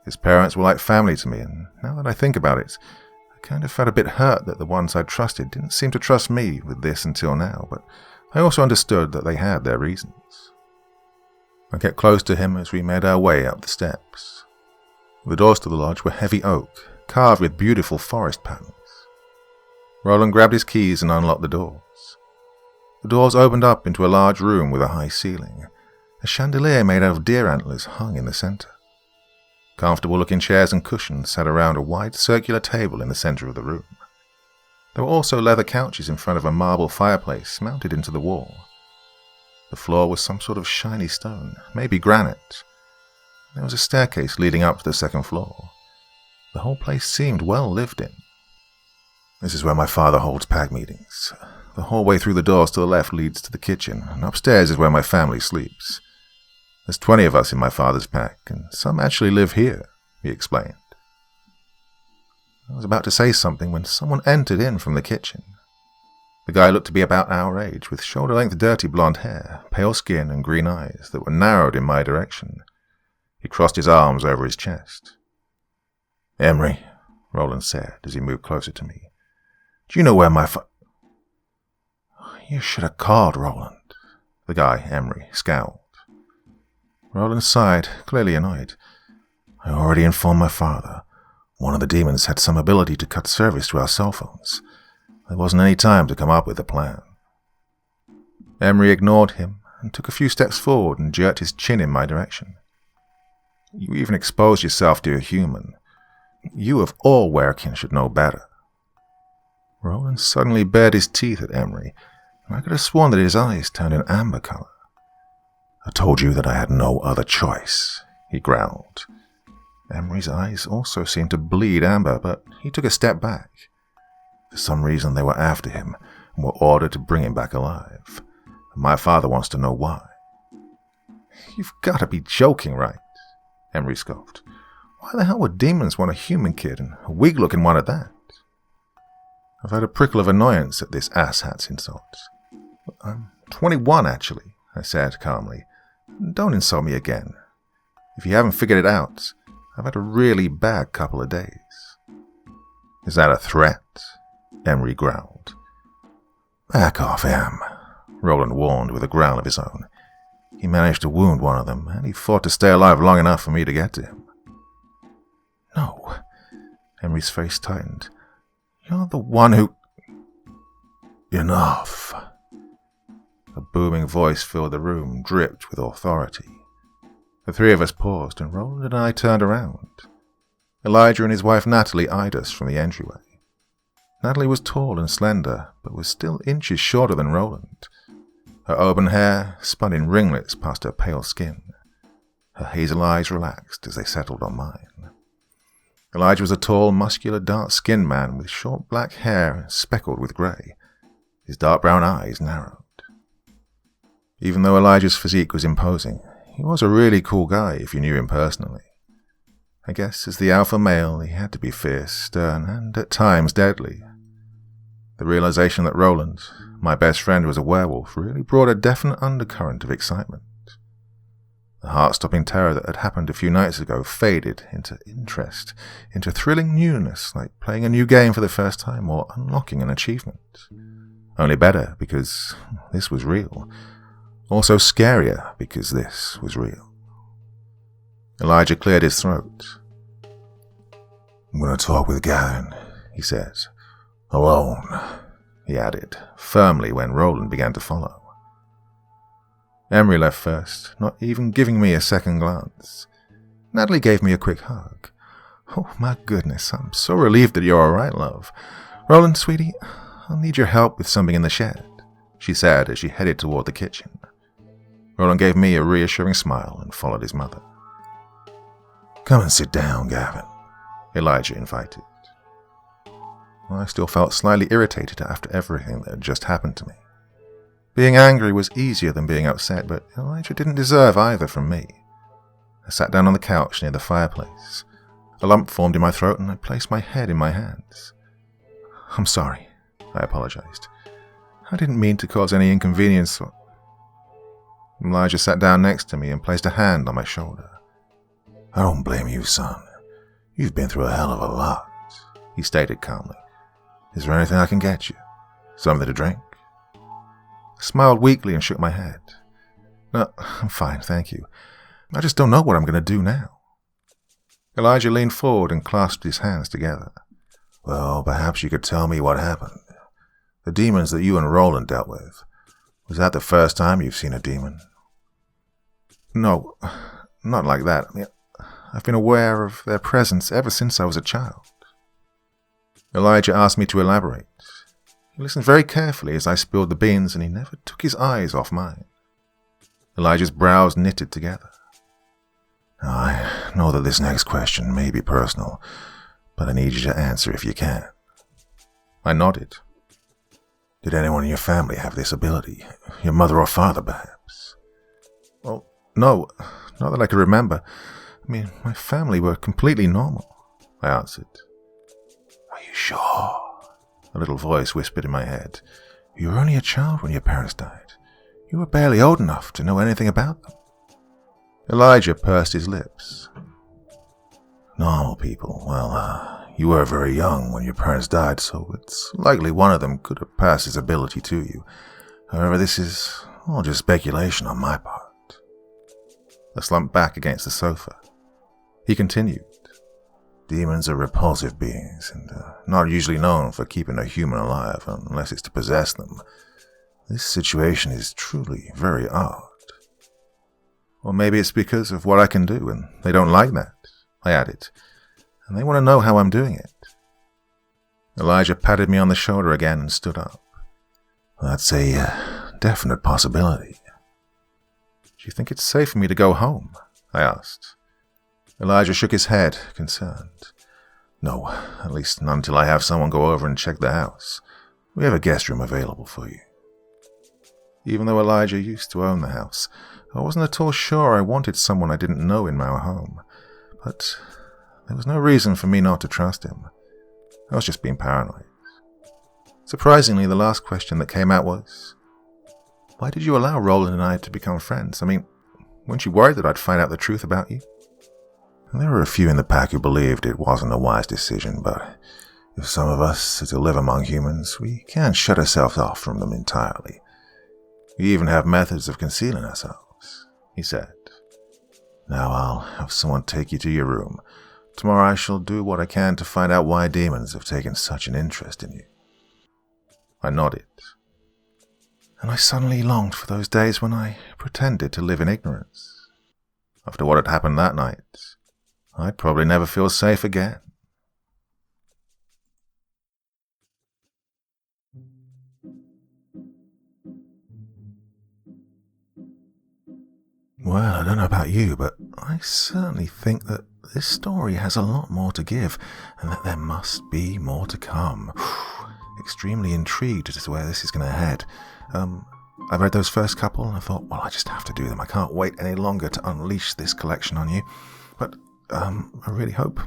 His parents were like family to me, and now that I think about it, I kind of felt a bit hurt that the ones I trusted didn't seem to trust me with this until now, but I also understood that they had their reasons. I kept close to him as we made our way up the steps. The doors to the lodge were heavy oak, carved with beautiful forest patterns. Roland grabbed his keys and unlocked the doors. The doors opened up into a large room with a high ceiling. A chandelier made out of deer antlers hung in the center. Comfortable-looking chairs and cushions sat around a wide circular table in the center of the room. There were also leather couches in front of a marble fireplace mounted into the wall. The floor was some sort of shiny stone, maybe granite. There was a staircase leading up to the second floor. The whole place seemed well lived in. This is where my father holds PAG meetings. The hallway through the doors to the left leads to the kitchen, and upstairs is where my family sleeps. There's 20 of us in my father's pack, and some actually live here, he explained. I was about to say something when someone entered in from the kitchen. The guy looked to be about our age, with shoulder-length dirty blonde hair, pale skin, and green eyes that were narrowed in my direction. He crossed his arms over his chest. "Emery," Roland said as he moved closer to me, "do you know where my You should have called, Roland." The guy, Emery, scowled. Roland sighed, clearly annoyed. "I already informed my father. One of the demons had some ability to cut service to our cell phones. There wasn't any time to come up with a plan." Emery ignored him and took a few steps forward and jerked his chin in my direction. "You even exposed yourself to a human. You of all werekin should know better." Roland suddenly bared his teeth at Emery, and I could have sworn that his eyes turned an amber color. "I told you that I had no other choice," he growled. Emery's eyes also seemed to bleed amber, but he took a step back. For some reason they were after him and were ordered to bring him back alive. And my father wants to know why. "You've got to be joking, right?" Emery scoffed. "Why the hell would demons want a human kid, and a weak-looking one at that?" I've had a prickle of annoyance at this asshat's insults. "I'm 21, actually," I said calmly. "Don't insult me again. If you haven't figured it out, I've had a really bad couple of days." "Is that a threat?" Emery growled. "Back off, Em," Roland warned with a growl of his own. He managed to wound one of them, and he fought to stay alive long enough for me to get to him. "No." Emery's face tightened. "You're the one who—" "Enough." A booming voice filled the room, dripped with authority. The three of us paused, and Roland and I turned around. Elijah and his wife Natalie eyed us from the entryway. Natalie was tall and slender, but was still inches shorter than Roland. Her auburn hair spun in ringlets past her pale skin. Her hazel eyes relaxed as they settled on mine. Elijah was a tall, muscular, dark-skinned man with short black hair speckled with grey. His dark brown eyes narrowed. Even though Elijah's physique was imposing, he was a really cool guy if you knew him personally. I guess as the alpha male, he had to be fierce, stern, and at times deadly. The realization that Roland, my best friend, was a werewolf really brought a definite undercurrent of excitement. The heart-stopping terror that had happened a few nights ago faded into interest, into thrilling newness, like playing a new game for the first time or unlocking an achievement. Only better, because this was real. Also scarier, because this was real. Elijah cleared his throat. "I'm going to talk with Gavin," he said. "Alone," he added, firmly when Roland began to follow. Emery left first, not even giving me a second glance. Natalie gave me a quick hug. "Oh, my goodness, I'm so relieved that you're all right, love. Roland, sweetie, I'll need your help with something in the shed," she said as she headed toward the kitchen. Roland gave me a reassuring smile and followed his mother. "Come and sit down, Gavin," Elijah invited. I still felt slightly irritated after everything that had just happened to me. Being angry was easier than being upset, but Elijah didn't deserve either from me. I sat down on the couch near the fireplace. A lump formed in my throat and I placed my head in my hands. "I'm sorry," I apologized. "I didn't mean to cause any inconvenience or—" Elijah sat down next to me and placed a hand on my shoulder. I don't blame you, son. You've been through a hell of a lot, he stated calmly. Is there anything I can get you? Something to drink? I smiled weakly and shook my head. No, I'm fine, thank you. I just don't know what I'm going to do now. Elijah leaned forward and clasped his hands together. Well, perhaps you could tell me what happened. The demons that you and Roland dealt with. Was that the first time you've seen a demon? No, not like that. I mean, I've been aware of their presence ever since I was a child. Elijah asked me to elaborate. He listened very carefully as I spilled the beans, and he never took his eyes off mine. Elijah's brows knitted together. I know that this next question may be personal, but I need you to answer if you can. I nodded. Did anyone in your family have this ability? Your mother or father, perhaps? Well, no, not that I can remember. I mean, my family were completely normal, I answered. Are you sure? A little voice whispered in my head. You were only a child when your parents died. You were barely old enough to know anything about them. Elijah pursed his lips. Normal people, well, you were very young when your parents died, so it's likely one of them could have passed his ability to you. However, this is all just speculation on my part. I slumped back against the sofa. He continued. Demons are repulsive beings, and not usually known for keeping a human alive unless it's to possess them. This situation is truly very odd. Or maybe it's because of what I can do, and they don't like that, I added, and they want to know how I'm doing it. Elijah patted me on the shoulder again and stood up. That's a definite possibility. Do you think it's safe for me to go home? I asked. Elijah shook his head, concerned. No, at least not until I have someone go over and check the house. We have a guest room available for you. Even though Elijah used to own the house, I wasn't at all sure I wanted someone I didn't know in our home. But there was no reason for me not to trust him. I was just being paranoid. Surprisingly, the last question that came out was, why did you allow Roland and I to become friends? I mean, weren't you worried that I'd find out the truth about you? And there were a few in the pack who believed it wasn't a wise decision, but if some of us are to live among humans, we can't shut ourselves off from them entirely. We even have methods of concealing ourselves, he said. Now I'll have someone take you to your room. Tomorrow I shall do what I can to find out why demons have taken such an interest in you. I nodded. And I suddenly longed for those days when I pretended to live in ignorance. After what had happened that night, I'd probably never feel safe again. Well, I don't know about you, but I certainly think that this story has a lot more to give, and that there must be more to come. Extremely intrigued as to where this is going to head. I read those first couple, and I thought, well, I just have to do them. I can't wait any longer to unleash this collection on you. But I really hope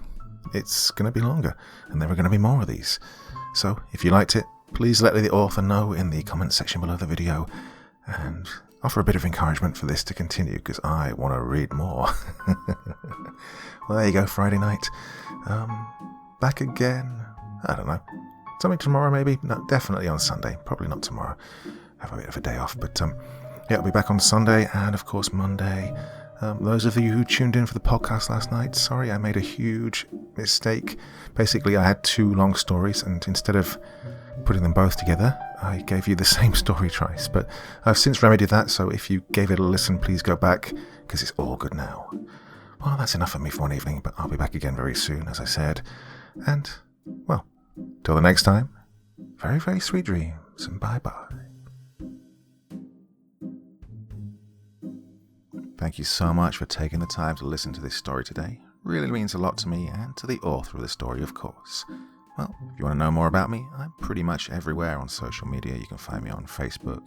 it's going to be longer, and there are going to be more of these. So, if you liked it, please let the author know in the comment section below the video, and offer a bit of encouragement for this to continue, because I want to read more. Well, there you go, Friday night. Back again, I don't know. Something tomorrow maybe? No, definitely on Sunday. Probably not tomorrow. Have a bit of a day off. But yeah, I'll be back on Sunday and, of course, Monday. Those of you who tuned in for the podcast last night, sorry, I made a huge mistake. Basically, I had two long stories, and instead of putting them both together, I gave you the same story twice. But I've since remedied that, so if you gave it a listen, please go back, because it's all good now. Well, that's enough for me for one evening, but I'll be back again very soon, as I said. And, well, till the next time, very, very sweet dreams, and bye-bye. Thank you so much for taking the time to listen to this story today. Really means a lot to me and to the author of the story, of course. Well, if you want to know more about me, I'm pretty much everywhere on social media. You can find me on Facebook,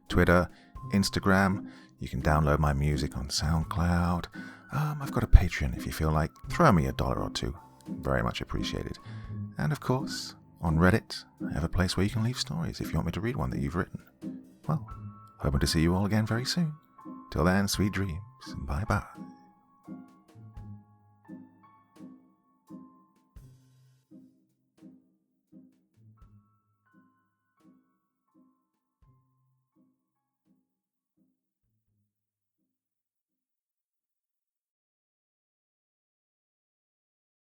Twitter, Instagram. You can download my music on SoundCloud. I've got a Patreon if you feel like. Throw me $1 or $2. Very much appreciated. And of course, on Reddit, I have a place where you can leave stories if you want me to read one that you've written. Well, hoping to see you all again very soon. Till then, sweet dreams. Bye-bye.